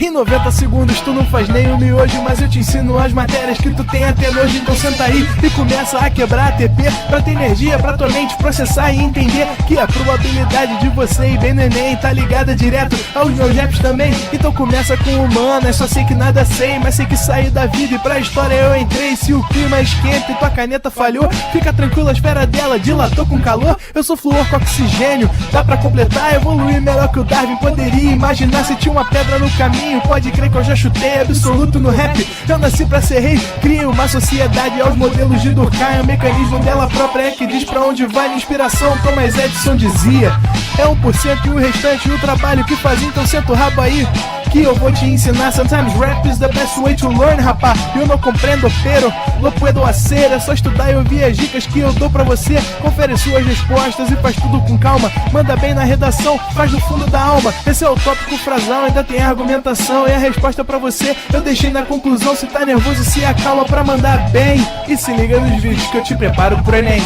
Em 90 segundos tu não faz nem um miojo, mas eu te ensino as matérias que tu tem até nojo. Então senta aí e começa a quebrar ATP pra ter energia pra tua mente processar e entender que a probabilidade de você ir bem no Enem tá ligada direto aos meus raps também. Então começa com humanas, só sei que nada sei, mas sei que saí da vida e pra história eu entrei. Se o clima esquenta e tua caneta falhou, fica tranquilo, a esfera dela dilatou com calor. Eu sou flúor com oxigênio, dá pra completar, evoluir melhor que o Darwin poderia imaginar. Se tinha uma pedra no caminho, pode crer que eu já chutei absoluto no rap. Eu nasci pra ser rei, crio uma sociedade aos modelos de Durkheim. O mecanismo dela própria é que diz pra onde vai minha inspiração. Thomas Edison dizia: é 1% e o restante o trabalho que faz. Então senta o rabo aí que eu vou te ensinar. Sometimes rap is the best way to learn, rapá. Eu não compreendo, pero não puedo hacer. É só estudar e ouvir as dicas que eu dou pra você. Confere suas respostas e faz tudo com calma. Manda bem na redação, faz no fundo da alma. Esse é o tópico frasal, ainda tem argumentação. E a resposta pra você eu deixei na conclusão. Se tá nervoso, se acalma pra mandar bem. E se liga nos vídeos que eu te preparo pro Enem.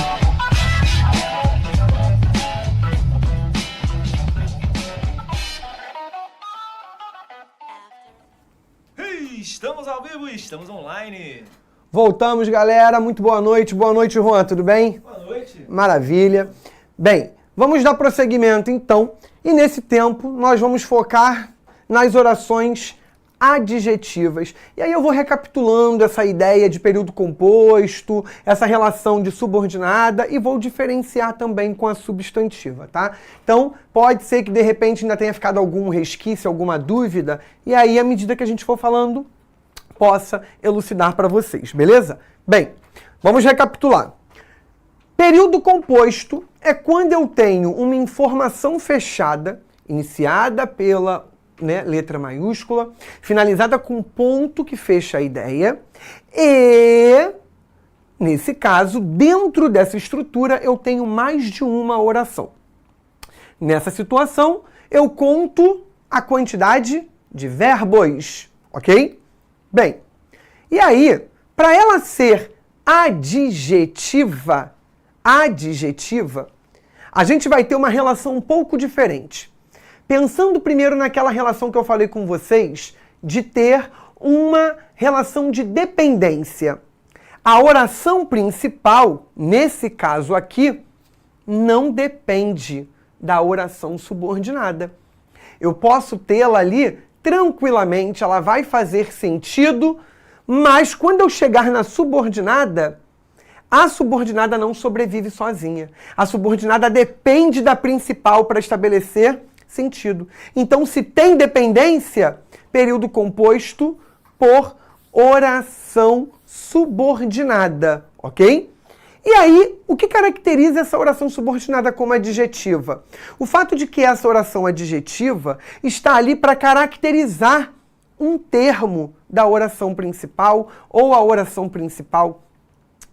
Estamos ao vivo, estamos online. Voltamos, galera. Muito boa noite. Boa noite, Juan. Tudo bem? Boa noite. Maravilha. Bem, vamos dar prosseguimento, então. E nesse tempo, nós vamos focar nas orações adjetivas. E aí eu vou recapitulando essa ideia de período composto, essa relação de subordinada e vou diferenciar também com a substantiva, tá? Então, pode ser que de repente ainda tenha ficado algum resquício, alguma dúvida, e aí, à medida que a gente for falando, possa elucidar para vocês, beleza? Bem, vamos recapitular. Período composto é quando eu tenho uma informação fechada, iniciada pela letra maiúscula, finalizada com um ponto que fecha a ideia e, nesse caso, dentro dessa estrutura, eu tenho mais de uma oração. Nessa situação, eu conto a quantidade de verbos, ok? Bem, e aí, para ela ser adjetiva, a gente vai ter uma relação um pouco diferente. Pensando primeiro naquela relação que eu falei com vocês, de ter uma relação de dependência. A oração principal, nesse caso aqui, não depende da oração subordinada. Eu posso tê-la ali tranquilamente, ela vai fazer sentido, mas quando eu chegar na subordinada, a subordinada não sobrevive sozinha. A subordinada depende da principal para estabelecer sentido. Então, se tem dependência, período composto por oração subordinada, ok? E aí, o que caracteriza essa oração subordinada como adjetiva? O fato de que essa oração adjetiva está ali para caracterizar um termo da oração principal ou a oração principal,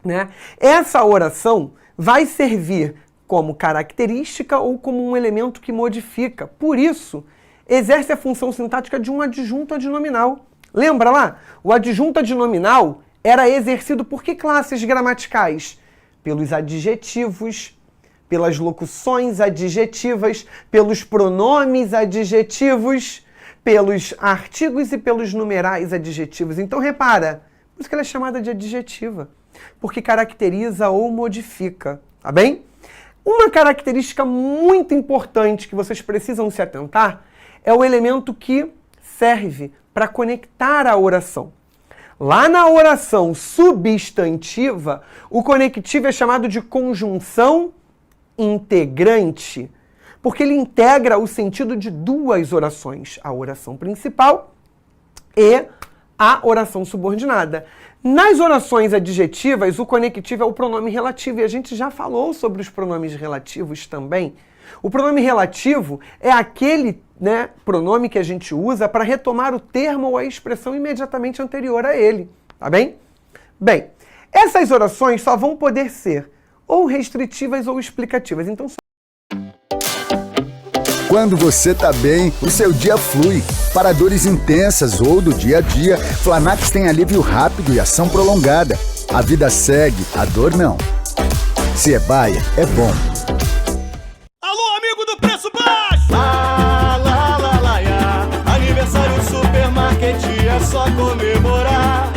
né? Essa oração vai servir como característica ou como um elemento que modifica. Por isso, exerce a função sintática de um adjunto adnominal. Lembra lá? O adjunto adnominal era exercido por que classes gramaticais? Pelos adjetivos, pelas locuções adjetivas, pelos pronomes adjetivos, pelos artigos e pelos numerais adjetivos. Então, repara, por isso que ela é chamada de adjetiva, porque caracteriza ou modifica, tá bem? Uma característica muito importante que vocês precisam se atentar é o elemento que serve para conectar a oração. Lá na oração substantiva, o conectivo é chamado de conjunção integrante, porque ele integra o sentido de duas orações, a oração principal e a oração subordinada. Nas orações adjetivas, o conectivo é o pronome relativo, e a gente já falou sobre os pronomes relativos também. O pronome relativo é aquele pronome que a gente usa para retomar o termo ou a expressão imediatamente anterior a ele, tá bem? Bem, essas orações só vão poder ser ou restritivas ou explicativas, então... Quando você tá bem, o seu dia flui. Para dores intensas ou do dia a dia, Flanax tem alívio rápido e ação prolongada. A vida segue, a dor não. Se é Baia, é bom. Alô, amigo do preço baixo! Ah, lá, lá, lá, lá. Aniversário Supermarket é só comemorar.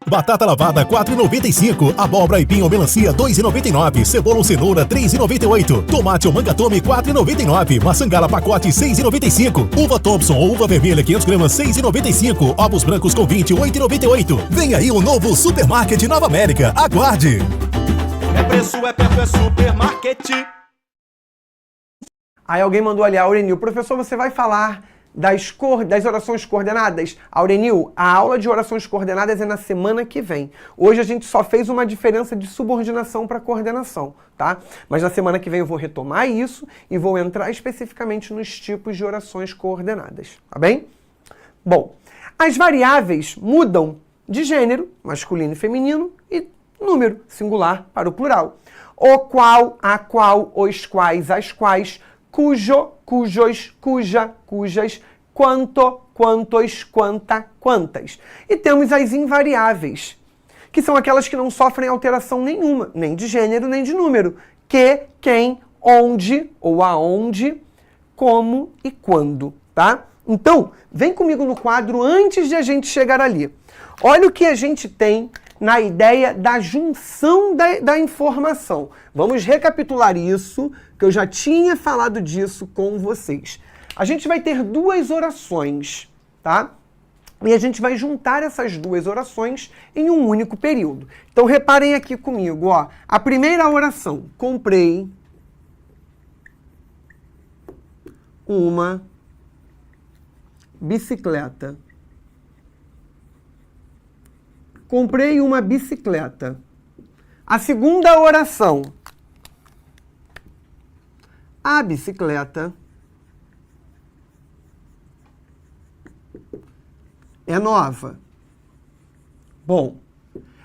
Batata lavada R$ 4,95. Abóbora, aipim ou melancia R$ 2,99. Cebola ou cenoura R$ 3,98. Tomate ou mangatome R$ 4,99. Maçangala pacote R$ 6,95. Uva Thompson ou uva vermelha 500 gramas R$ 6,95. Ovos brancos com 20 R$ 8,98. Vem aí o novo Supermarket Nova América. Aguarde! É preço, é perto, é supermarket. Aí alguém mandou ali, Aurenil, professor, você vai falar das orações coordenadas? Aurenil, a aula de orações coordenadas é na semana que vem. Hoje a gente só fez uma diferença de subordinação para coordenação, tá? Mas na semana que vem eu vou retomar isso e vou entrar especificamente nos tipos de orações coordenadas, tá bem? Bom, as variáveis mudam de gênero, masculino e feminino, e número, singular para o plural. O qual, a qual, os quais, as quais, cujo, cujos, cuja, cujas, quanto, quantos, quanta, quantas. E temos as invariáveis, que são aquelas que não sofrem alteração nenhuma, nem de gênero, nem de número. Que, quem, onde ou aonde, como e quando, tá? Então, vem comigo no quadro antes de a gente chegar ali. Olha o que a gente tem na ideia da junção da informação. Vamos recapitular isso, que eu já tinha falado disso com vocês. A gente vai ter duas orações, tá? E a gente vai juntar essas duas orações em um único período. Então, reparem aqui comigo, ó. A primeira oração, comprei uma bicicleta. Comprei uma bicicleta. A segunda oração. A bicicleta é nova. Bom,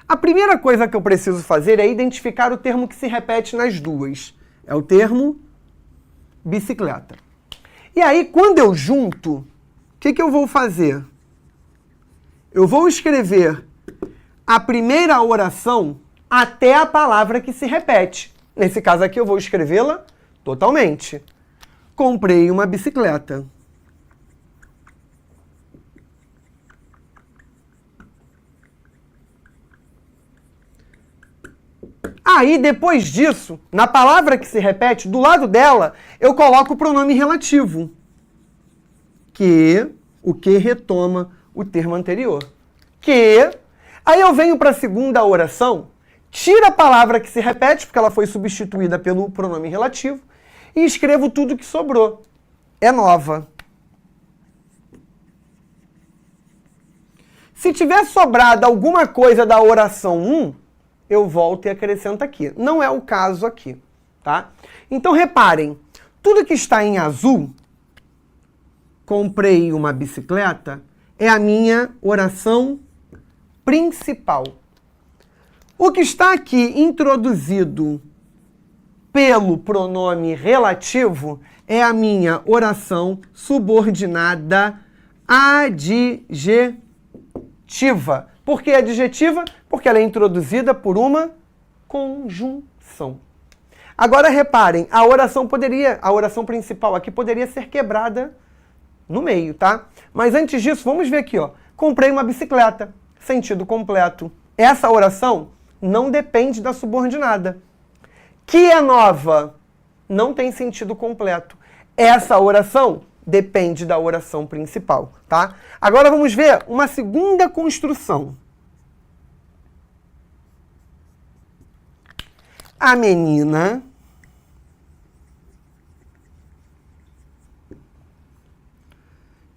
a primeira coisa que eu preciso fazer é identificar o termo que se repete nas duas. É o termo bicicleta. E aí, quando eu junto, o que eu vou fazer? Eu vou escrever a primeira oração até a palavra que se repete. Nesse caso aqui eu vou escrevê-la totalmente. Comprei uma bicicleta. Aí, depois disso, na palavra que se repete, do lado dela, eu coloco o pronome relativo. O que retoma o termo anterior. Que. Aí eu venho para a segunda oração, tiro a palavra que se repete, porque ela foi substituída pelo pronome relativo, e escrevo tudo que sobrou. É nova. Se tiver sobrado alguma coisa da oração 1, eu volto e acrescento aqui. Não é o caso aqui, tá? Então reparem, tudo que está em azul, comprei uma bicicleta, é a minha oração principal. O que está aqui introduzido pelo pronome relativo é a minha oração subordinada adjetiva. Por que adjetiva? Porque ela é introduzida por uma conjunção. Agora reparem, a oração principal aqui poderia ser quebrada no meio, tá? Mas antes disso, vamos ver aqui, ó. Comprei uma bicicleta. Sentido completo. Essa oração não depende da subordinada. Que é nova não tem sentido completo. Essa oração depende da oração principal, tá? Agora vamos ver uma segunda construção. A menina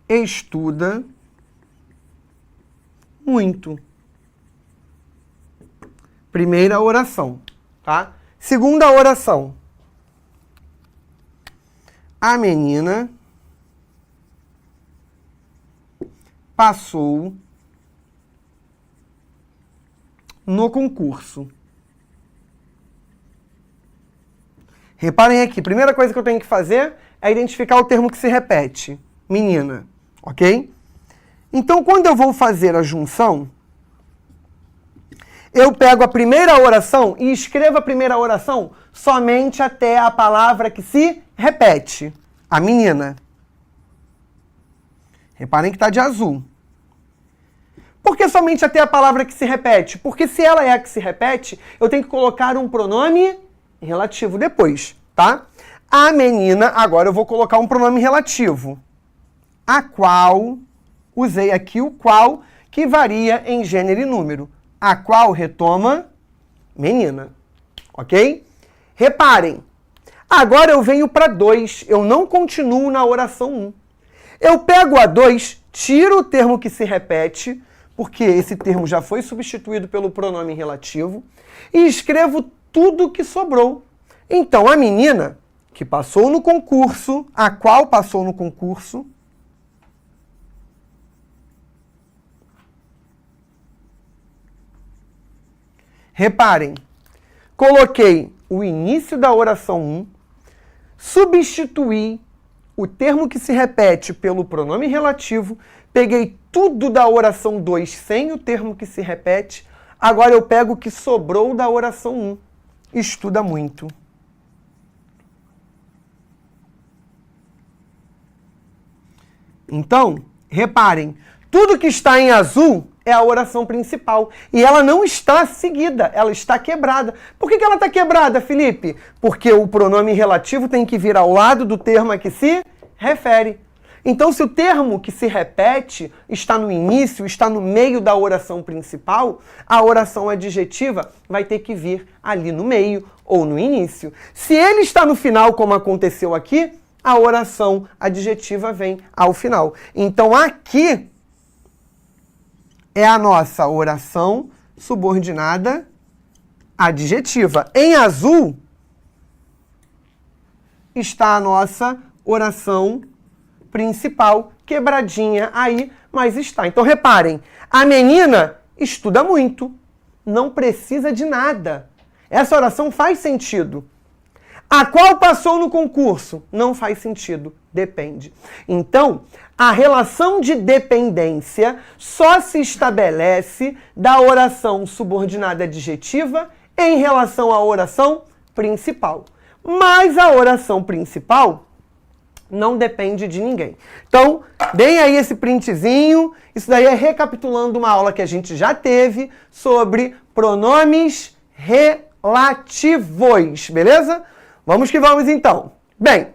estuda muito. Primeira oração, tá? Segunda oração. A menina passou no concurso. Reparem aqui, primeira coisa que eu tenho que fazer é identificar o termo que se repete. Menina, ok? Então, quando eu vou fazer a junção, eu pego a primeira oração e escrevo a primeira oração somente até a palavra que se repete. A menina. Reparem que está de azul. Por que somente até a palavra que se repete? Porque se ela é a que se repete, eu tenho que colocar um pronome relativo depois, tá? A menina, agora eu vou colocar um pronome relativo. A qual, usei aqui o qual, que varia em gênero e número. A qual retoma menina, ok? Reparem, agora eu venho para 2, eu não continuo na oração 1. Eu pego a 2, tiro o termo que se repete, porque esse termo já foi substituído pelo pronome relativo, e escrevo tudo que sobrou. Então, a menina que passou no concurso, a qual passou no concurso, reparem, coloquei o início da oração 1, substituí o termo que se repete pelo pronome relativo, peguei tudo da oração 2 sem o termo que se repete, agora eu pego o que sobrou da oração 1. Estuda muito. Então, reparem, tudo que está em azul é a oração principal. E ela não está seguida, ela está quebrada. Por que ela está quebrada, Felipe? Porque o pronome relativo tem que vir ao lado do termo a que se refere. Então, se o termo que se repete está no início, está no meio da oração principal, a oração adjetiva vai ter que vir ali no meio ou no início. Se ele está no final, como aconteceu aqui, a oração adjetiva vem ao final. Então, aqui é a nossa oração subordinada adjetiva. Em azul está a nossa oração principal, quebradinha aí, mas está. Então, reparem, a menina estuda muito, não precisa de nada. Essa oração faz sentido. A qual passou no concurso? Não faz sentido, depende. Então, a relação de dependência só se estabelece da oração subordinada adjetiva em relação à oração principal. Mas a oração principal não depende de ninguém. Então, deem aí esse printzinho. Isso daí é recapitulando uma aula que a gente já teve sobre pronomes relativos, beleza? Vamos que vamos, então. Bem,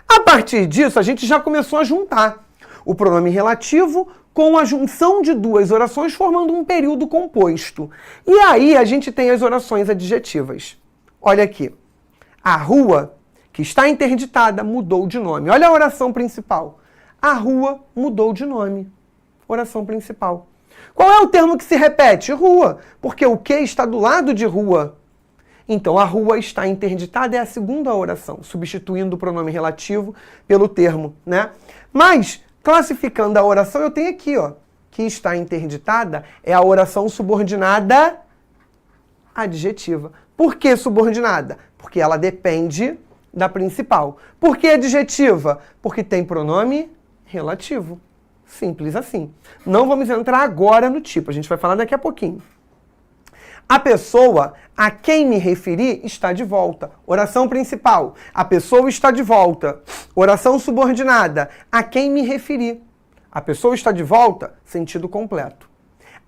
a partir disso, a gente já começou a juntar o pronome relativo com a junção de duas orações, formando um período composto. E aí, a gente tem as orações adjetivas. Olha aqui. A rua, que está interditada, mudou de nome. Olha a oração principal. A rua mudou de nome. Oração principal. Qual é o termo que se repete? Rua. Porque o que está do lado de rua? Então, a rua está interditada é a segunda oração, substituindo o pronome relativo pelo termo, né? Mas, classificando a oração, eu tenho aqui, ó, que está interditada é a oração subordinada adjetiva. Por que subordinada? Porque ela depende da principal. Por que adjetiva? Porque tem pronome relativo. Simples assim. Não vamos entrar agora no tipo, a gente vai falar daqui a pouquinho. A pessoa a quem me referi está de volta. Oração principal. A pessoa está de volta. Oração subordinada. A quem me referi. A pessoa está de volta, sentido completo.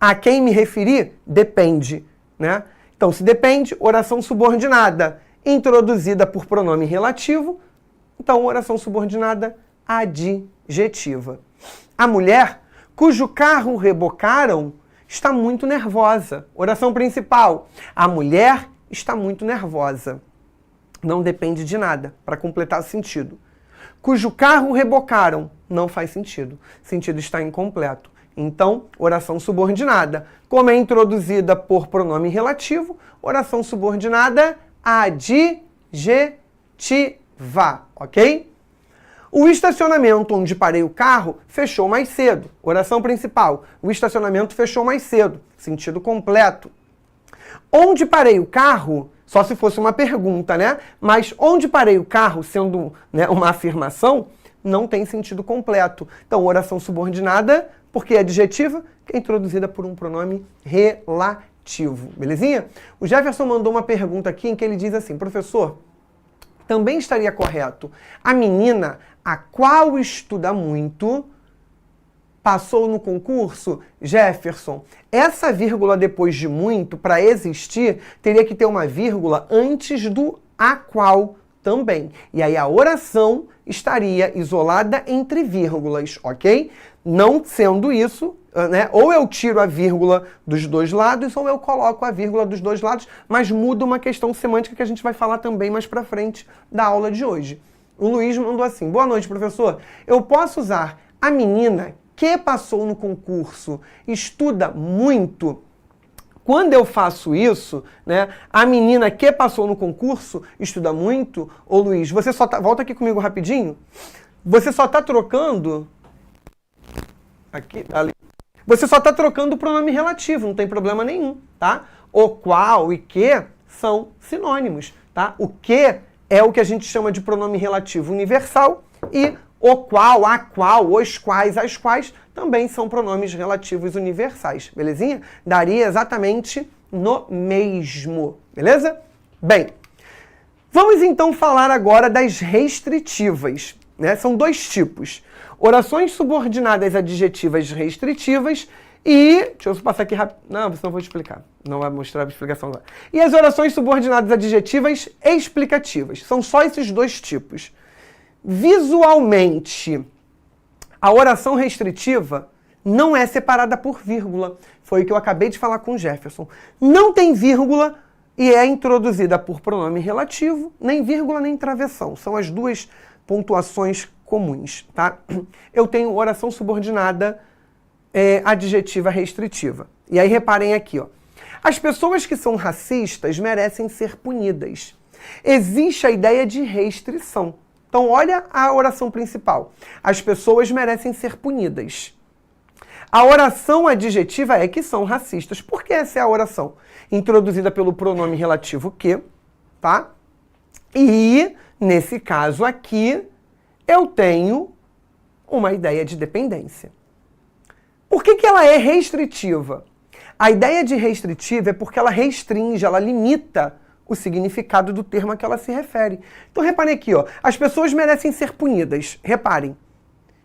A quem me referi, depende, né? Então, se depende, oração subordinada introduzida por pronome relativo. Então, oração subordinada adjetiva. A mulher cujo carro rebocaram está muito nervosa. Oração principal. A mulher está muito nervosa. Não depende de nada para completar o sentido. Cujo carro rebocaram. Não faz sentido. Sentido está incompleto. Então, oração subordinada. Como é introduzida por pronome relativo, oração subordinada adjetiva. Ok? O estacionamento onde parei o carro fechou mais cedo. Oração principal. O estacionamento fechou mais cedo. Sentido completo. Onde parei o carro, só se fosse uma pergunta, né? Mas onde parei o carro, sendo, né, uma afirmação, não tem sentido completo. Então, oração subordinada, porque é adjetiva, que é introduzida por um pronome relativo. relativo, belezinha? O Jefferson mandou uma pergunta aqui em que ele diz assim, professor, também estaria correto a menina a qual estuda muito passou no concurso? Jefferson, essa vírgula depois de muito, para existir, teria que ter uma vírgula antes do a qual também. E aí a oração estaria isolada entre vírgulas, ok? Não sendo isso, né? Ou eu tiro a vírgula dos dois lados, ou eu coloco a vírgula dos dois lados, mas muda uma questão semântica que a gente vai falar também mais pra frente da aula de hoje. O Luiz mandou assim, boa noite, professor. Eu posso usar a menina que passou no concurso estuda muito? Quando eu faço isso, né, a menina que passou no concurso estuda muito, ô Luiz, você só tá, volta aqui comigo rapidinho, você só tá trocando, aqui, ali, você só tá trocando o pronome relativo, não tem problema nenhum, tá? O qual e que são sinônimos, tá? O que é o que a gente chama de pronome relativo universal e o qual, a qual, os quais, as quais também são pronomes relativos universais, belezinha? Daria exatamente no mesmo, beleza? Bem, vamos então falar agora das restritivas, né? São dois tipos. Orações subordinadas adjetivas restritivas e... Deixa eu passar aqui rápido. Não, senão eu vou explicar. Não vai mostrar a explicação agora. E as orações subordinadas adjetivas explicativas. São só esses dois tipos. Visualmente, a oração restritiva não é separada por vírgula. Foi o que eu acabei de falar com o Jefferson. Não tem vírgula e é introduzida por pronome relativo, nem vírgula nem travessão. São as duas pontuações comuns, tá? Eu tenho oração subordinada adjetiva restritiva. E aí reparem aqui, ó. As pessoas que são racistas merecem ser punidas. Existe a ideia de restrição. Então, olha a oração principal. As pessoas merecem ser punidas. A oração adjetiva é que são racistas. Por que essa é a oração? Introduzida pelo pronome relativo que, tá? E, nesse caso aqui, eu tenho uma ideia de dependência. Por que ela é restritiva? A ideia de restritiva é porque ela restringe, ela limita o significado do termo a que ela se refere. Então, reparem aqui, ó, as pessoas merecem ser punidas. Reparem,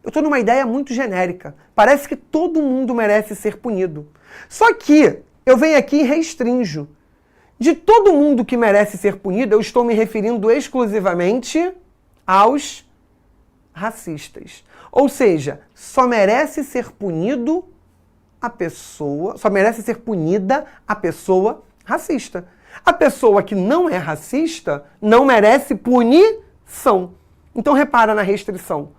eu estou numa ideia muito genérica. Parece que todo mundo merece ser punido. Só que eu venho aqui e restrinjo. De todo mundo que merece ser punido, eu estou me referindo exclusivamente aos racistas. Ou seja, só merece ser punido a pessoa, só merece ser punida a pessoa racista. A pessoa que não é racista não merece punição. Então repara na restrição.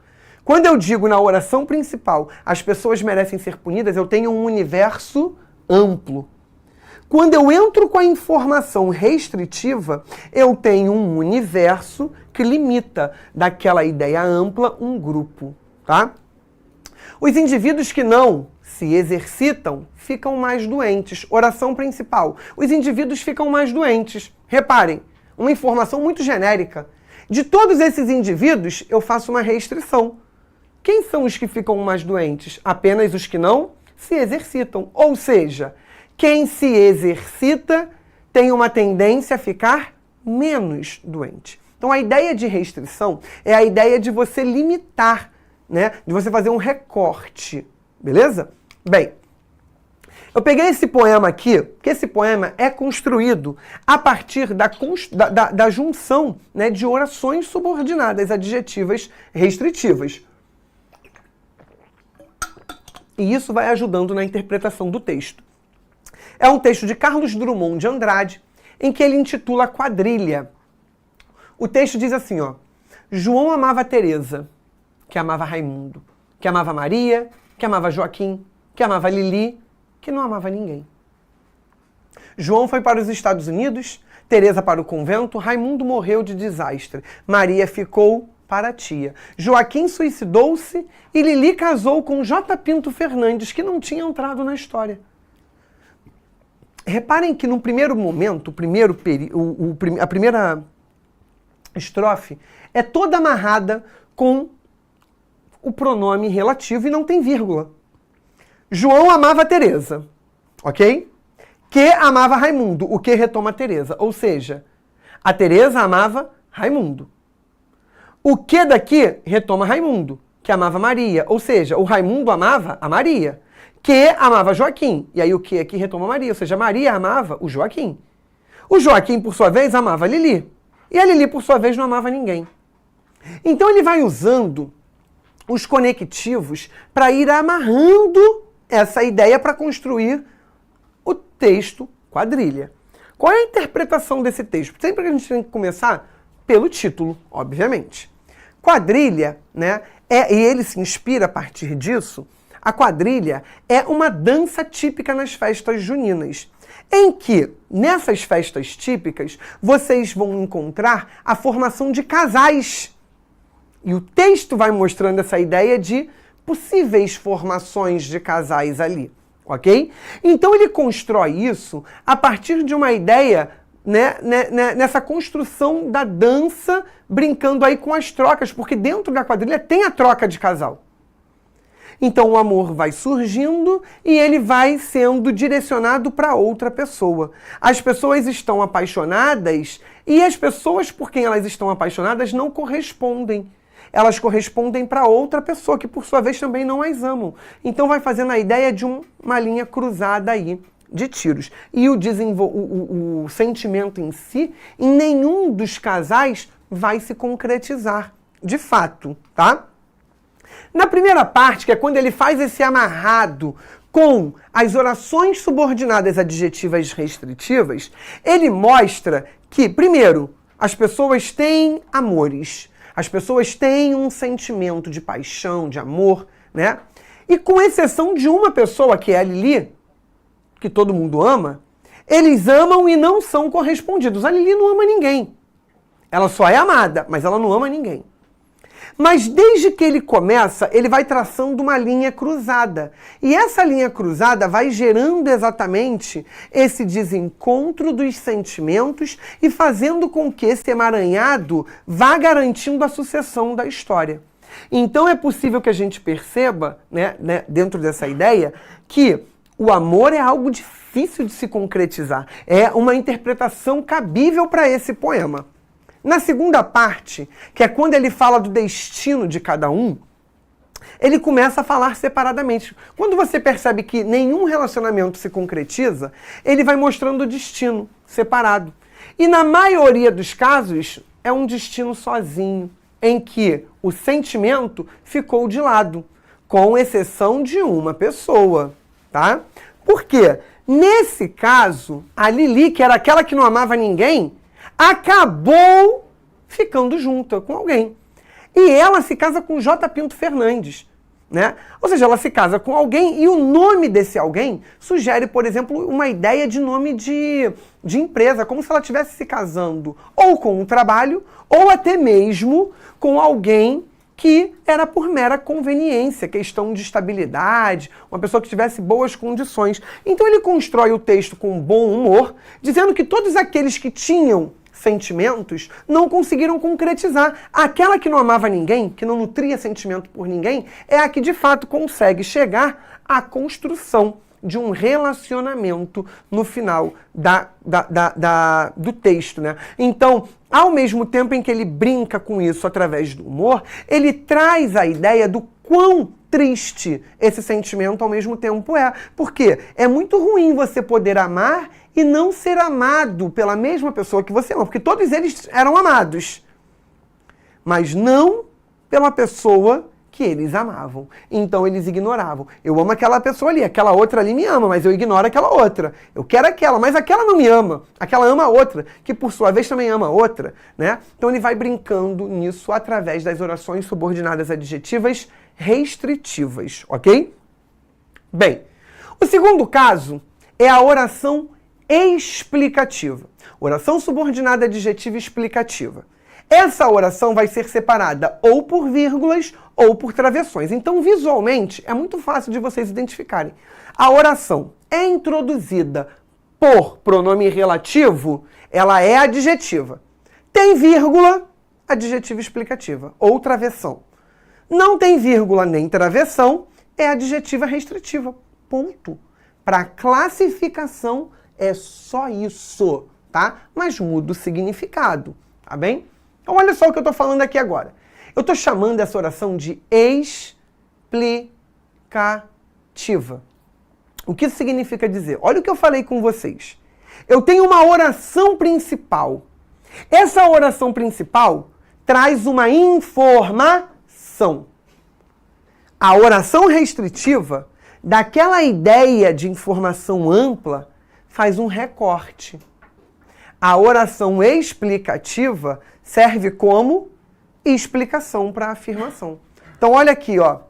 Quando eu digo na oração principal, as pessoas merecem ser punidas, eu tenho um universo amplo. Quando eu entro com a informação restritiva, eu tenho um universo que limita daquela ideia ampla um grupo, tá? Os indivíduos que não se exercitam ficam mais doentes. Oração principal. Os indivíduos ficam mais doentes. Reparem, uma informação muito genérica. De todos esses indivíduos, eu faço uma restrição. Quem são os que ficam mais doentes? Apenas os que não se exercitam. Ou seja, quem se exercita tem uma tendência a ficar menos doente. Então a ideia de restrição é a ideia de você limitar, né? De você fazer um recorte. Beleza? Bem, eu peguei esse poema aqui, porque esse poema é construído a partir da junção, né, de orações subordinadas adjetivas restritivas. E isso vai ajudando na interpretação do texto. É um texto de Carlos Drummond de Andrade, em que ele intitula Quadrilha. O texto diz assim, ó: João amava Teresa, que amava Raimundo, que amava Maria, que amava Joaquim, que amava Lili, que não amava ninguém. João foi para os Estados Unidos, Teresa para o convento, Raimundo morreu de desastre, Maria ficou para a tia. Joaquim suicidou-se e Lili casou com J. Pinto Fernandes, que não tinha entrado na história. Reparem que no primeiro momento, a primeira estrofe é toda amarrada com o pronome relativo e não tem vírgula. João amava Teresa, ok? que amava Raimundo, o que retoma a Teresa. Ou seja, a Teresa amava Raimundo. O que daqui retoma Raimundo, que amava Maria. Ou seja, o Raimundo amava a Maria, que amava Joaquim. E aí o que aqui retoma Maria, ou seja, Maria amava o Joaquim. O Joaquim, por sua vez, amava a Lili. E a Lili, por sua vez, não amava ninguém. Então ele vai usando os conectivos para ir amarrando essa ideia para construir o texto quadrilha. Qual é a interpretação desse texto? Sempre que a gente tem que começar pelo título, obviamente. Quadrilha, né? E ele se inspira a partir disso. A quadrilha é uma dança típica nas festas juninas, em que, nessas festas típicas, vocês vão encontrar a formação de casais. E o texto vai mostrando essa ideia de possíveis formações de casais ali, ok? Então ele constrói isso a partir de uma ideia, né, nessa construção da dança, brincando aí com as trocas, porque dentro da quadrilha tem a troca de casal. Então o amor vai surgindo e ele vai sendo direcionado para outra pessoa. As pessoas estão apaixonadas e as pessoas por quem elas estão apaixonadas não correspondem. Elas correspondem para outra pessoa, que por sua vez também não as amam. Então vai fazendo a ideia de uma linha cruzada aí de tiros. E o sentimento em si, em nenhum dos casais vai se concretizar, de fato, tá? Na primeira parte, que é quando ele faz esse amarrado com as orações subordinadas adjetivas restritivas, ele mostra que, primeiro, as pessoas têm amores. As pessoas têm um sentimento de paixão, de amor, né? E com exceção de uma pessoa, que é a Lili, que todo mundo ama, eles amam e não são correspondidos. A Lili não ama ninguém. Ela só é amada, mas ela não ama ninguém. Mas desde que ele começa, ele vai traçando uma linha cruzada. E essa linha cruzada vai gerando exatamente esse desencontro dos sentimentos e fazendo com que esse emaranhado vá garantindo a sucessão da história. Então é possível que a gente perceba, né, dentro dessa ideia, que o amor é algo difícil de se concretizar. É uma interpretação cabível para esse poema. Na segunda parte, que é quando ele fala do destino de cada um, ele começa a falar separadamente. Quando você percebe que nenhum relacionamento se concretiza, ele vai mostrando o destino separado. E na maioria dos casos, é um destino sozinho, em que o sentimento ficou de lado, com exceção de uma pessoa, tá? Por quê? Nesse caso, a Lili, que era aquela que não amava ninguém, acabou ficando junta com alguém. E ela se casa com J. Pinto Fernandes, né? Ou seja, ela se casa com alguém e o nome desse alguém sugere, por exemplo, uma ideia de nome de empresa, como se ela estivesse se casando ou com um trabalho ou até mesmo com alguém que era por mera conveniência, questão de estabilidade, uma pessoa que tivesse boas condições. Então ele constrói o texto com bom humor, dizendo que todos aqueles que tinham sentimentos não conseguiram concretizar. Aquela que não amava ninguém, que não nutria sentimento por ninguém, é a que de fato consegue chegar à construção de um relacionamento no final do texto, né? Então, ao mesmo tempo em que ele brinca com isso através do humor, ele traz a ideia do quão triste esse sentimento ao mesmo tempo é. Porque é muito ruim você poder amar e não ser amado pela mesma pessoa que você ama. Porque todos eles eram amados, mas não pela pessoa que eles amavam. Então eles ignoravam. Eu amo aquela pessoa ali, aquela outra ali me ama, mas eu ignoro aquela outra. Eu quero aquela, mas aquela não me ama. Aquela ama a outra, que por sua vez também ama a outra, né? Então ele vai brincando nisso através das orações subordinadas adjetivas restritivas, ok? Bem, o segundo caso é a oração explicativa. Oração subordinada adjetiva explicativa. Essa oração vai ser separada ou por vírgulas ou por travessões. Então, visualmente, é muito fácil de vocês identificarem. A oração é introduzida por pronome relativo, ela é adjetiva. Tem vírgula, adjetiva explicativa, ou travessão. Não tem vírgula nem travessão, é adjetiva restritiva. Ponto. Para classificação É só isso, tá? Mas muda o significado, tá bem? Então olha só o que eu tô falando aqui agora. Eu tô chamando essa oração de explicativa. O que isso significa dizer? Olha o que eu falei com vocês. Eu tenho uma oração principal. Essa oração principal traz uma informação. A oração restritiva, daquela ideia de informação ampla, faz um recorte. A oração explicativa serve como explicação para a afirmação. Então olha aqui, ó.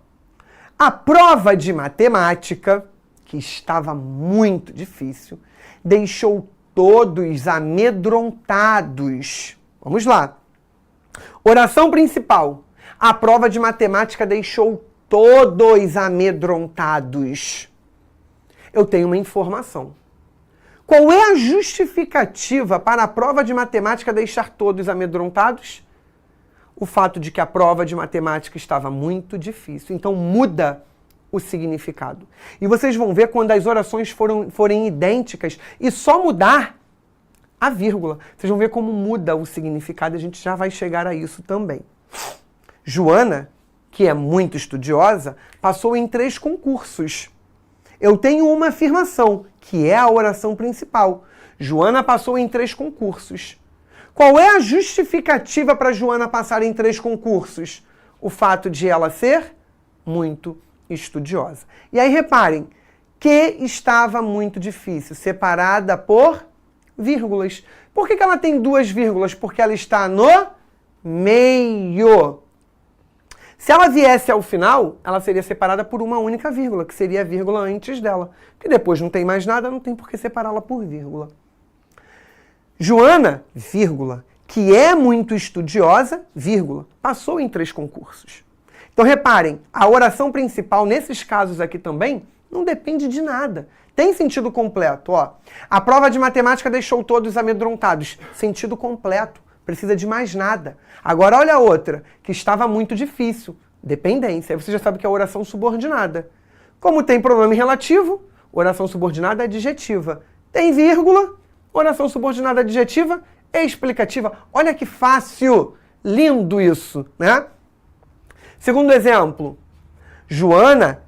A prova de matemática, que estava muito difícil, deixou todos amedrontados. Vamos lá. Oração principal. A prova de matemática deixou todos amedrontados. Eu tenho uma informação. Qual é a justificativa para a prova de matemática deixar todos amedrontados? O fato de que a prova de matemática estava muito difícil. Então muda o significado. E vocês vão ver quando as orações forem idênticas e só mudar a vírgula. Vocês vão ver como muda o significado e a gente já vai chegar a isso também. Joana, que é muito estudiosa, passou em 3 concursos. Eu tenho uma afirmação, que é a oração principal. Joana passou em 3 concursos. Qual é a justificativa para Joana passar em 3 concursos? O fato de ela ser muito estudiosa. E aí reparem, que estava muito difícil, separada por vírgulas. Por que ela tem 2 vírgulas? Porque ela está no meio. Se ela viesse ao final, ela seria separada por uma única vírgula, que seria a vírgula antes dela. Que depois não tem mais nada, não tem por que separá-la por vírgula. Joana, vírgula, que é muito estudiosa, vírgula, passou em 3 concursos. Então reparem, a oração principal, nesses casos aqui também, não depende de nada. Tem sentido completo, ó. A prova de matemática deixou todos amedrontados. Sentido completo. Precisa de mais nada. Agora olha a outra, que estava muito difícil. Dependência. Aí você já sabe que é a oração subordinada. Como tem pronome relativo, oração subordinada adjetiva. Tem vírgula, oração subordinada adjetiva explicativa. Olha que fácil. Lindo isso, né? Segundo exemplo, Joana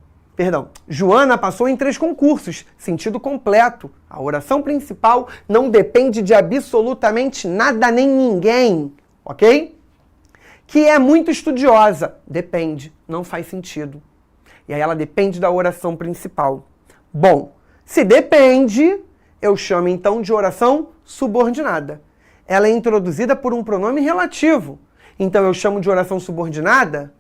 passou em 3 concursos, sentido completo. A oração principal não depende de absolutamente nada nem ninguém, ok? Que é muito estudiosa, depende, não faz sentido. E aí ela depende da oração principal. Bom, se depende, eu chamo então de oração subordinada. Ela é introduzida por um pronome relativo. Então eu chamo de oração subordinada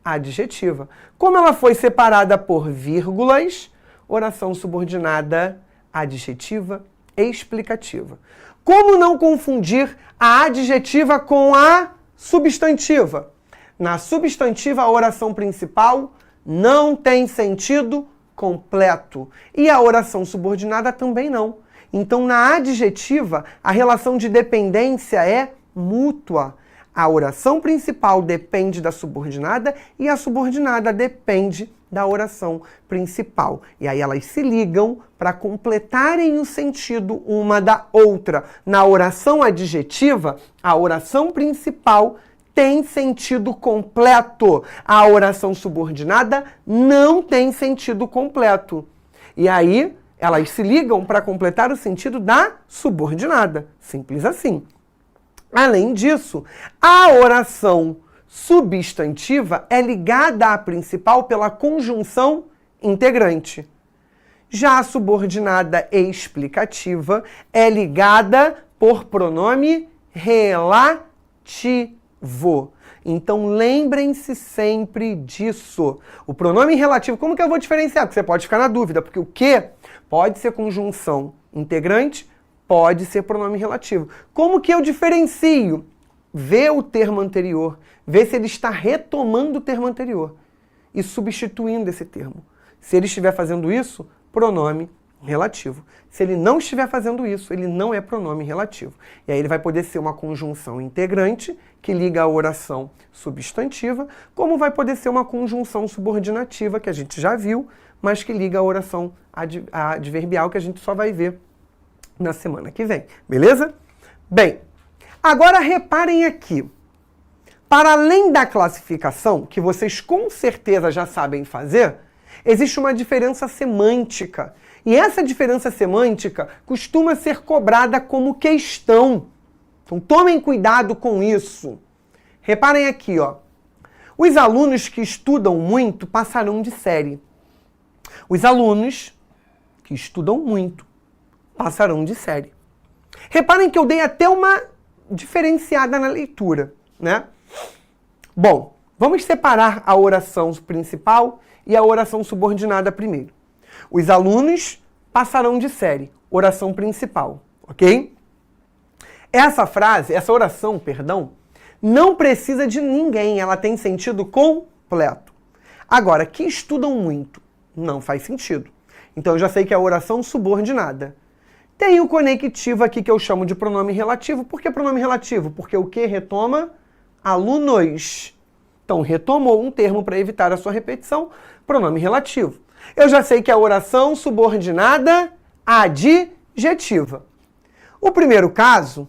adjetiva. Como ela foi separada por vírgulas, oração subordinada adjetiva explicativa. Como não confundir a adjetiva com a substantiva? Na substantiva, a oração principal não tem sentido completo. E a oração subordinada também não. Então, na adjetiva, a relação de dependência é mútua. A oração principal depende da subordinada e a subordinada depende da oração principal. E aí elas se ligam para completarem o sentido uma da outra. Na oração adjetiva, a oração principal tem sentido completo. A oração subordinada não tem sentido completo. E aí elas se ligam para completar o sentido da subordinada. Simples assim. Além disso, a oração substantiva é ligada à principal pela conjunção integrante. Já a subordinada explicativa é ligada por pronome relativo. Então lembrem-se sempre disso. O pronome relativo, como que eu vou diferenciar? Porque você pode ficar na dúvida, porque o que pode ser conjunção integrante, pode ser pronome relativo. Como que eu diferencio? Vê o termo anterior, vê se ele está retomando o termo anterior e substituindo esse termo. Se ele estiver fazendo isso, pronome relativo. Se ele não estiver fazendo isso, ele não é pronome relativo. E aí ele vai poder ser uma conjunção integrante, que liga a oração substantiva, como vai poder ser uma conjunção subordinativa, que a gente já viu, mas que liga a oração adverbial, que a gente só vai ver na semana que vem, beleza? Bem, agora reparem aqui. Para além da classificação, que vocês com certeza já sabem fazer, existe uma diferença semântica. E essa diferença semântica costuma ser cobrada como questão. Então tomem cuidado com isso. Reparem aqui, ó. Os alunos que estudam muito passarão de série. Os alunos que estudam muito passarão de série. Reparem que eu dei até uma diferenciada na leitura, né? Bom, vamos separar a oração principal e a oração subordinada primeiro. Os alunos passarão de série, oração principal, ok? Essa oração, não precisa de ninguém, ela tem sentido completo. Agora, que estudam muito, não faz sentido. Então eu já sei que é a oração subordinada. Tem o conectivo aqui que eu chamo de pronome relativo. Por que pronome relativo? Porque o que retoma? Alunos. Então, retomou um termo para evitar a sua repetição, pronome relativo. Eu já sei que é a oração subordinada adjetiva. O primeiro caso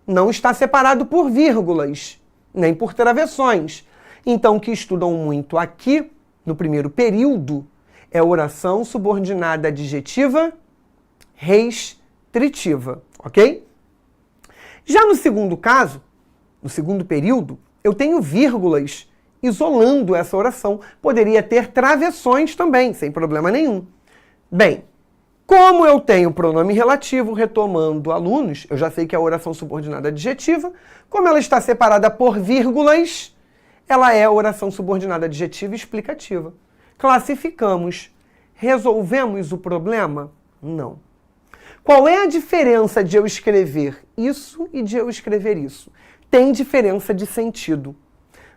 não está separado por vírgulas, nem por travessões. Então, que estudam muito aqui, no primeiro período, é oração subordinada adjetiva restritiva, ok? Já no segundo caso, no segundo período, eu tenho vírgulas isolando essa oração. Poderia ter travessões também, sem problema nenhum. Bem, como eu tenho pronome relativo retomando alunos, eu já sei que é a oração subordinada adjetiva. Como ela está separada por vírgulas, ela é a oração subordinada adjetiva explicativa. Classificamos. Resolvemos o problema? Não. Qual é a diferença de eu escrever isso e de eu escrever isso? Tem diferença de sentido.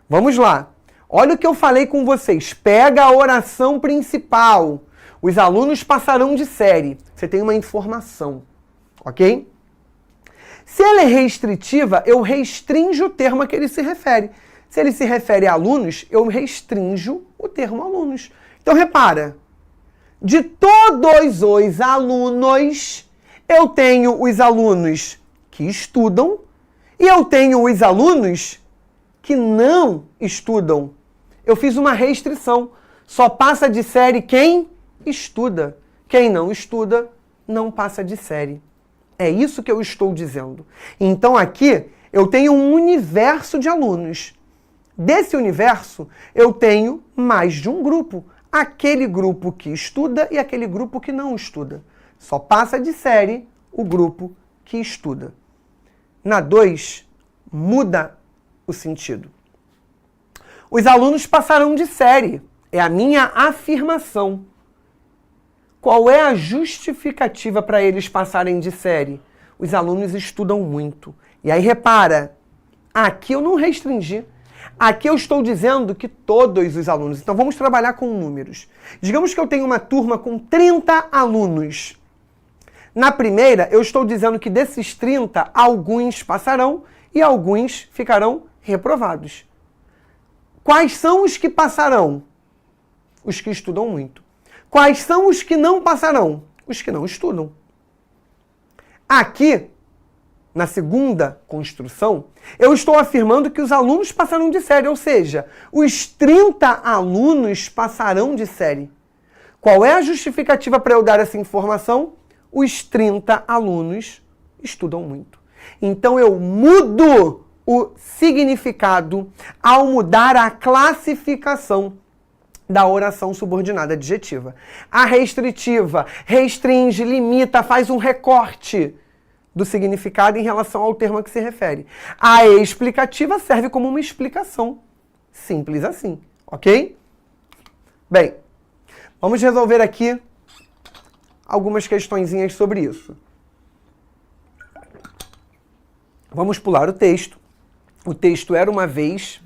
Vamos lá. Olha o que eu falei com vocês. Pega a oração principal. Os alunos passarão de série. Você tem uma informação, ok? Se ela é restritiva, eu restringo o termo a que ele se refere. Se ele se refere a alunos, eu restringo o termo alunos. Então, repara. De todos os alunos, eu tenho os alunos que estudam e eu tenho os alunos que não estudam. Eu fiz uma restrição. Só passa de série quem estuda. Quem não estuda, não passa de série. É isso que eu estou dizendo. Então aqui eu tenho um universo de alunos. Desse universo, eu tenho mais de um grupo. Aquele grupo que estuda e aquele grupo que não estuda. Só passa de série o grupo que estuda. Na 2, muda o sentido. Os alunos passarão de série. É a minha afirmação. Qual é a justificativa para eles passarem de série? Os alunos estudam muito. E aí repara, aqui eu não restringi. Aqui eu estou dizendo que todos os alunos. Então vamos trabalhar com números. Digamos que eu tenho uma turma com 30 alunos. Na primeira, eu estou dizendo que desses 30, alguns passarão e alguns ficarão reprovados. Quais são os que passarão? Os que estudam muito. Quais são os que não passarão? Os que não estudam. Aqui, na segunda construção, eu estou afirmando que os alunos passarão de série, ou seja, os 30 alunos passarão de série. Qual é a justificativa para eu dar essa informação? Os 30 alunos estudam muito. Então eu mudo o significado ao mudar a classificação da oração subordinada adjetiva. A restritiva restringe, limita, faz um recorte do significado em relação ao termo a que se refere. A explicativa serve como uma explicação. Simples assim, ok? Bem, vamos resolver aqui algumas questõezinhas sobre isso. Vamos pular o texto. O texto era uma vez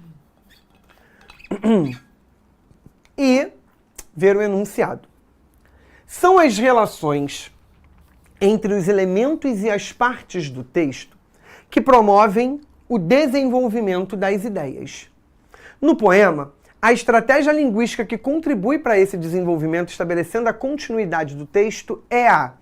e ver o enunciado. São as relações entre os elementos e as partes do texto que promovem o desenvolvimento das ideias. No poema, a estratégia linguística que contribui para esse desenvolvimento, estabelecendo a continuidade do texto, é a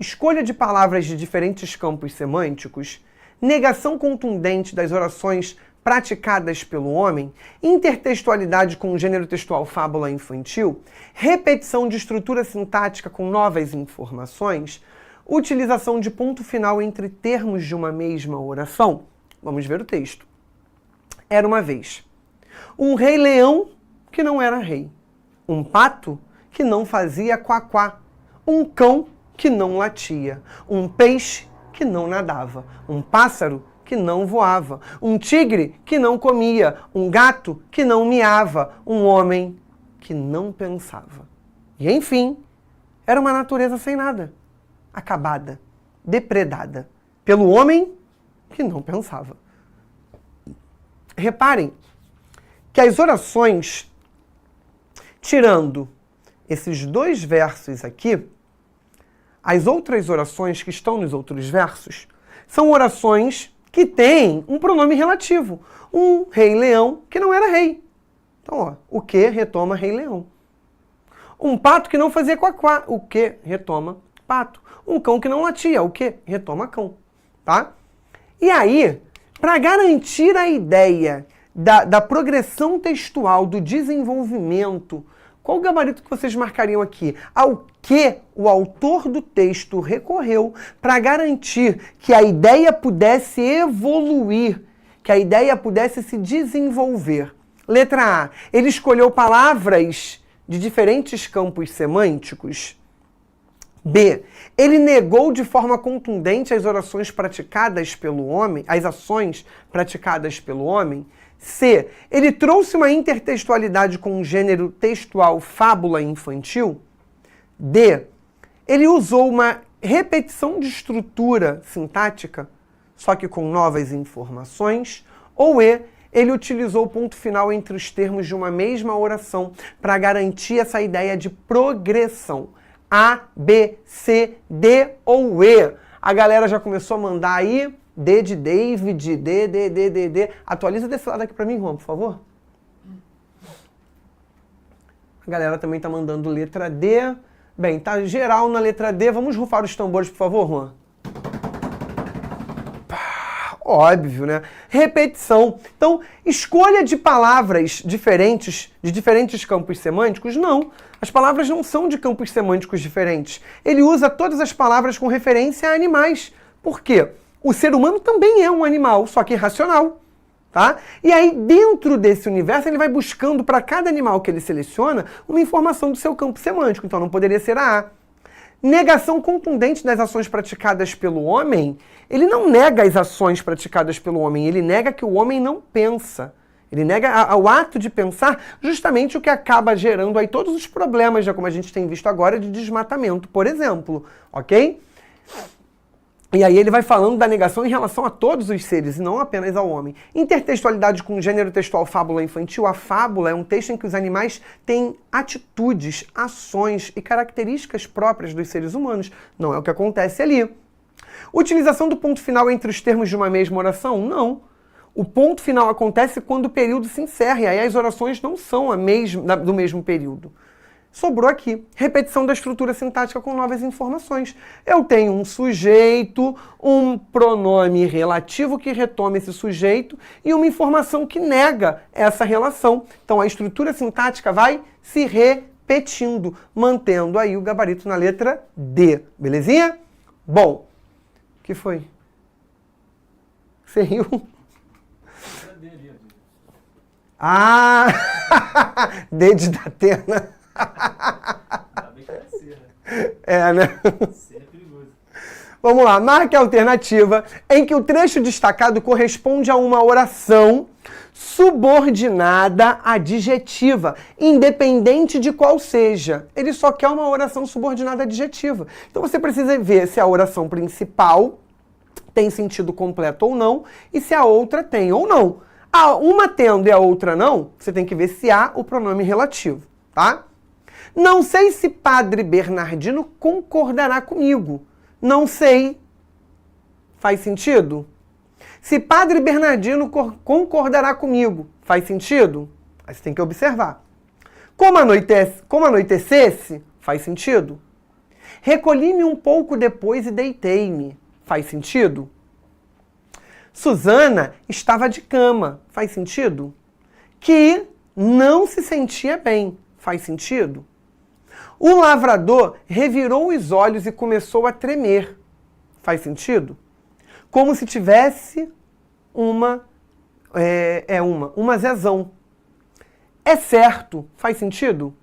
escolha de palavras de diferentes campos semânticos, negação contundente das orações praticadas pelo homem, intertextualidade com gênero textual fábula infantil, repetição de estrutura sintática com novas informações, utilização de ponto final entre termos de uma mesma oração. Vamos ver o texto. Era uma vez um rei leão que não era rei, um pato que não fazia quá-quá, um cão que não latia, um peixe que não nadava, um pássaro que não voava, um tigre que não comia, um gato que não miava, um homem que não pensava. E enfim, era uma natureza sem nada, acabada, depredada, pelo homem que não pensava. Reparem que as orações, tirando esses dois versos aqui, as outras orações que estão nos outros versos são orações que têm um pronome relativo. Um rei-leão que não era rei. Então, ó, o que retoma rei-leão. Um pato que não fazia quá-quá. O que retoma pato. Um cão que não latia. O que retoma cão. Tá? E aí, para garantir a ideia da progressão textual, do desenvolvimento, qual o gabarito que vocês marcariam aqui? Ao que o autor do texto recorreu para garantir que a ideia pudesse evoluir, que a ideia pudesse se desenvolver. Letra A. Ele escolheu palavras de diferentes campos semânticos. B. Ele negou de forma contundente as orações praticadas pelo homem, as ações praticadas pelo homem. C. Ele trouxe uma intertextualidade com um gênero textual fábula infantil. D. Ele usou uma repetição de estrutura sintática, só que com novas informações. Ou E. Ele utilizou o ponto final entre os termos de uma mesma oração para garantir essa ideia de progressão. A, B, C, D ou E. A galera já começou a mandar aí D de David, D. Atualiza desse lado aqui pra mim, Juan, por favor. A galera também tá mandando letra D. Bem, tá geral na letra D. Vamos rufar os tambores, por favor, Juan. Óbvio, né? Repetição. Então, escolha de palavras diferentes, de diferentes campos semânticos, não. As palavras não são de campos semânticos diferentes. Ele usa todas as palavras com referência a animais. Por quê? O ser humano também é um animal, só que irracional. Tá? E aí, dentro desse universo, ele vai buscando para cada animal que ele seleciona uma informação do seu campo semântico. Então, não poderia ser a A. Negação contundente das ações praticadas pelo homem. Ele não nega as ações praticadas pelo homem, ele nega que o homem não pensa. Ele nega o ato de pensar, justamente o que acaba gerando aí todos os problemas, já como a gente tem visto agora, de desmatamento, por exemplo. Ok? E aí ele vai falando da negação em relação a todos os seres, e não apenas ao homem. Intertextualidade com gênero textual fábula infantil. A fábula é um texto em que os animais têm atitudes, ações e características próprias dos seres humanos. Não é o que acontece ali. Utilização do ponto final entre os termos de uma mesma oração? Não. O ponto final acontece quando o período se encerra, e aí as orações não são do mesmo período. Sobrou aqui, repetição da estrutura sintática com novas informações. Eu tenho um sujeito, um pronome relativo que retoma esse sujeito e uma informação que nega essa relação. Então a estrutura sintática vai se repetindo, mantendo aí o gabarito na letra D. Belezinha? Bom, o que foi? Você riu? Ah! D de Datena. É, né? Vamos lá, marque a alternativa em que o trecho destacado corresponde a uma oração subordinada adjetiva, independente de qual seja. Ele só quer uma oração subordinada adjetiva. Então você precisa ver se a oração principal tem sentido completo ou não, e se a outra tem ou não. Uma tendo e a outra não, você tem que ver se há o pronome relativo, tá? Não sei se Padre Bernardino concordará comigo. Não sei. Faz sentido? Se Padre Bernardino concordará comigo, faz sentido? Aí você tem que observar. Como anoitecesse, faz sentido? Recolhi-me um pouco depois e deitei-me. Faz sentido? Susana estava de cama. Faz sentido? Que não se sentia bem. Faz sentido? O lavrador revirou os olhos e começou a tremer. Faz sentido? Como se tivesse uma zezão. É certo, faz sentido?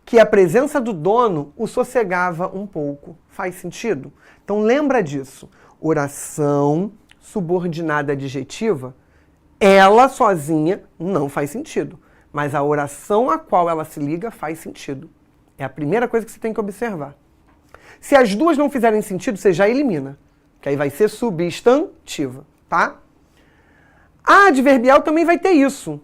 Que a presença do dono o sossegava um pouco. Faz sentido? Então lembra disso. Oração subordinada adjetiva, ela sozinha não faz sentido. Mas a oração a qual ela se liga faz sentido. É a primeira coisa que você tem que observar. Se as duas não fizerem sentido, você já elimina. Que aí vai ser substantiva, tá? A adverbial também vai ter isso.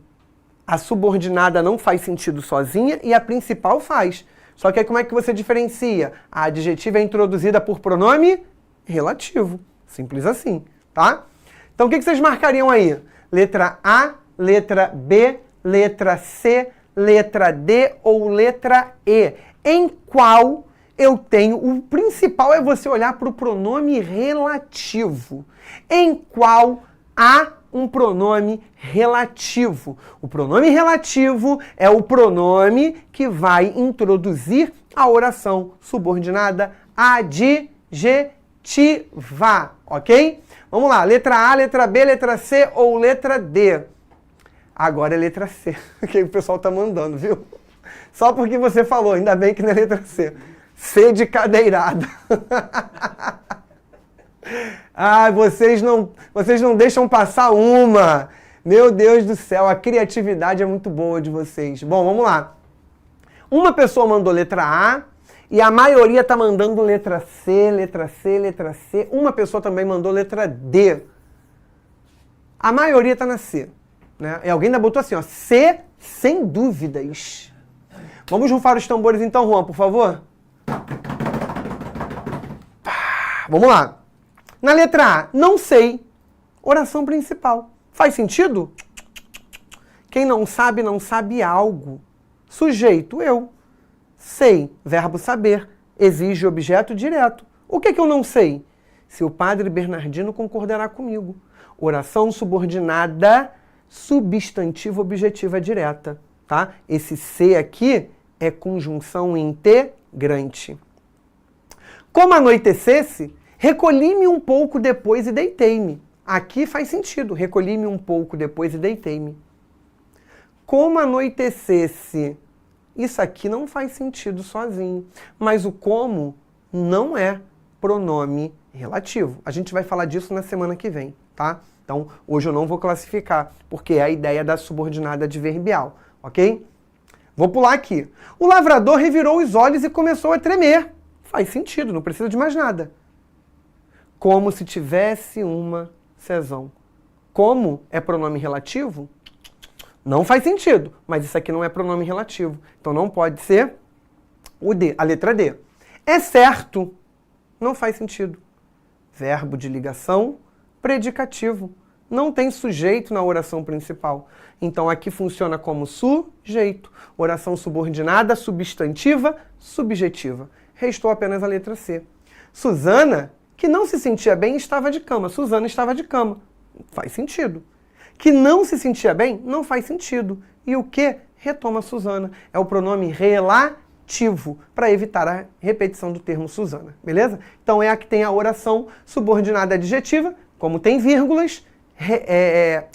A subordinada não faz sentido sozinha e a principal faz. Só que aí como é que você diferencia? A adjetiva é introduzida por pronome relativo. Simples assim, tá? Então o que vocês marcariam aí? Letra A, letra B, letra C, letra D ou letra E? Em qual eu tenho... O principal é você olhar para o pronome relativo. Em qual há um pronome relativo. O pronome relativo é o pronome que vai introduzir a oração subordinada adjetiva, ok? Vamos lá, letra A, letra B, letra C ou letra D? Agora é letra C, que o pessoal tá mandando, viu? Só porque você falou, ainda bem que não é letra C. C de cadeirada. Ai, vocês não deixam passar uma. Meu Deus do céu, a criatividade é muito boa de vocês. Bom, vamos lá. Uma pessoa mandou letra A e a maioria tá mandando letra C, letra C, letra C. Uma pessoa também mandou letra D. A maioria tá na C, né? E alguém ainda botou assim, ó, C sem dúvidas. Vamos rufar os tambores então, Juan, por favor? Vamos lá. Na letra A, não sei. Oração principal. Faz sentido? Quem não sabe algo. Sujeito, eu. Sei, verbo saber. Exige objeto direto. O que eu não sei? Se o padre Bernardino concordará comigo. Oração subordinada, substantivo objetiva direta. Tá? Esse C aqui é conjunção integrante. Como anoitecesse, recolhi-me um pouco depois e deitei-me. Aqui faz sentido. Recolhi-me um pouco depois e deitei-me. Como anoitecesse. Isso aqui não faz sentido sozinho. Mas o como não é pronome relativo. A gente vai falar disso na semana que vem, tá? Então, hoje eu não vou classificar, porque é a ideia da subordinada adverbial, ok? Vou pular aqui. O lavrador revirou os olhos e começou a tremer. Faz sentido, não precisa de mais nada. Como se tivesse uma cesão. Como é pronome relativo? Não faz sentido, mas isso aqui não é pronome relativo. Então não pode ser o D, a letra D. É certo. Não faz sentido. Verbo de ligação, predicativo. Não tem sujeito na oração principal. Então aqui funciona como sujeito. Oração subordinada, substantiva, subjetiva. Restou apenas a letra C. Susana, que não se sentia bem, estava de cama. Susana estava de cama. Faz sentido. Que não se sentia bem, não faz sentido. E o que? Retoma Susana. É o pronome relativo, para evitar a repetição do termo Susana. Beleza? Então é a que tem a oração subordinada adjetiva, como tem vírgulas,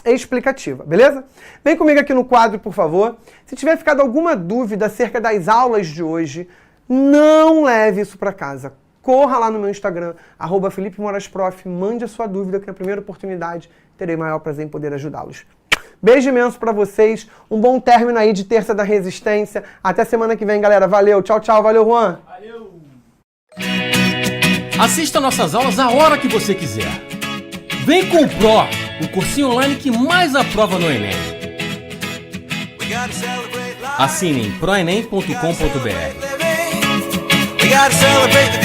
explicativa. Beleza? Vem comigo aqui no quadro, por favor. Se tiver ficado alguma dúvida acerca das aulas de hoje, não leve isso para casa. Corra lá no meu Instagram, @FelipeMorasProf, mande a sua dúvida, que na primeira oportunidade terei maior prazer em poder ajudá-los. Beijo imenso pra vocês, um bom término aí de Terça da Resistência. Até semana que vem, galera. Valeu, tchau, tchau. Valeu, Juan. Valeu! Assista nossas aulas a hora que você quiser. Vem com o Pro, o cursinho online que mais aprova no Enem. Assine em proenem.com.br. We gotta celebrate the